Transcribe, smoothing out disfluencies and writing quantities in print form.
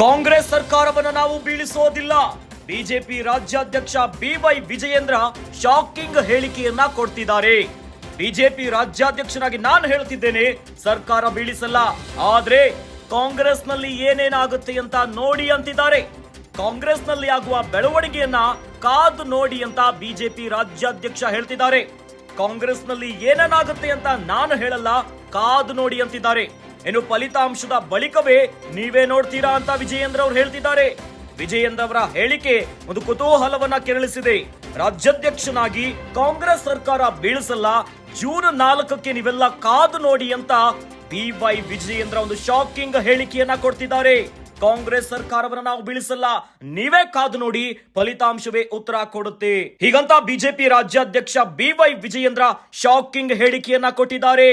ಕಾಂಗ್ರೆಸ್ ಸರ್ಕಾರವನ್ನು ನಾವು ಬೀಳಿಸೋದಿಲ್ಲ. ಬಿಜೆಪಿ ರಾಜ್ಯಾಧ್ಯಕ್ಷ ಬಿವೈ ವಿಜಯೇಂದ್ರ ಶಾಕಿಂಗ್ ಹೇಳಿಕೆಯನ್ನ ಕೊಡ್ತಿದ್ದಾರೆ. ಬಿಜೆಪಿ ರಾಜ್ಯಾಧ್ಯಕ್ಷನಾಗಿ ನಾನು ಹೇಳ್ತಿದ್ದೇನೆ, ಸರ್ಕಾರ ಬೀಳಿಸಲ್ಲ, ಆದ್ರೆ ಕಾಂಗ್ರೆಸ್ನಲ್ಲಿ ಏನೇನಾಗುತ್ತೆ ಅಂತ ನೋಡಿ ಅಂತಿದ್ದಾರೆ. ಕಾಂಗ್ರೆಸ್ನಲ್ಲಿ ಆಗುವ ಬೆಳವಣಿಗೆಯನ್ನ ಕಾದು ನೋಡಿ ಅಂತ ಬಿಜೆಪಿ ರಾಜ್ಯಾಧ್ಯಕ್ಷ ಹೇಳ್ತಿದ್ದಾರೆ. ಕಾಂಗ್ರೆಸ್ನಲ್ಲಿ ಏನೇನಾಗುತ್ತೆ ಅಂತ ನಾನು ಹೇಳಲ್ಲ, ಕಾದು ನೋಡಿ ಅಂತಿದ್ದಾರೆ. ಇನ್ನು ಫಲಿತಾಂಶದ ಬಳಿಕವೇ ನೀವೇ ನೋಡ್ತೀರಾ ಅಂತ ವಿಜಯೇಂದ್ರ ಅವರು ಹೇಳ್ತಿದ್ದಾರೆ. ವಿಜಯೇಂದ್ರ ಅವರ ಹೇಳಿಕೆ ಒಂದು ಕುತೂಹಲವನ್ನ ಕೆರಳಿಸಿದೆ. ರಾಜ್ಯಾಧ್ಯಕ್ಷನಾಗಿ ಕಾಂಗ್ರೆಸ್ ಸರ್ಕಾರ ಬೀಳಿಸಲ್ಲ, ಜೂನ್ 4ಕ್ಕೆ ನೀವೆಲ್ಲ ಕಾದು ನೋಡಿ ಅಂತ ಬಿವೈ ವಿಜಯೇಂದ್ರ ಒಂದು ಶಾಕಿಂಗ್ ಹೇಳಿಕೆಯನ್ನ ಕೊಡ್ತಿದ್ದಾರೆ. ಕಾಂಗ್ರೆಸ್ ಸರ್ಕಾರವನ್ನ ನಾವು ಬೀಳಿಸಲ್ಲ, ನೀವೇ ಕಾದು ನೋಡಿ, ಫಲಿತಾಂಶವೇ ಉತ್ತರ ಕೊಡುತ್ತೆ. ಹೀಗಂತ ಬಿಜೆಪಿ ರಾಜ್ಯಾಧ್ಯಕ್ಷ ಬಿವೈ ವಿಜಯೇಂದ್ರ ಶಾಕಿಂಗ್ ಹೇಳಿಕೆಯನ್ನ ಕೊಟ್ಟಿದ್ದಾರೆ.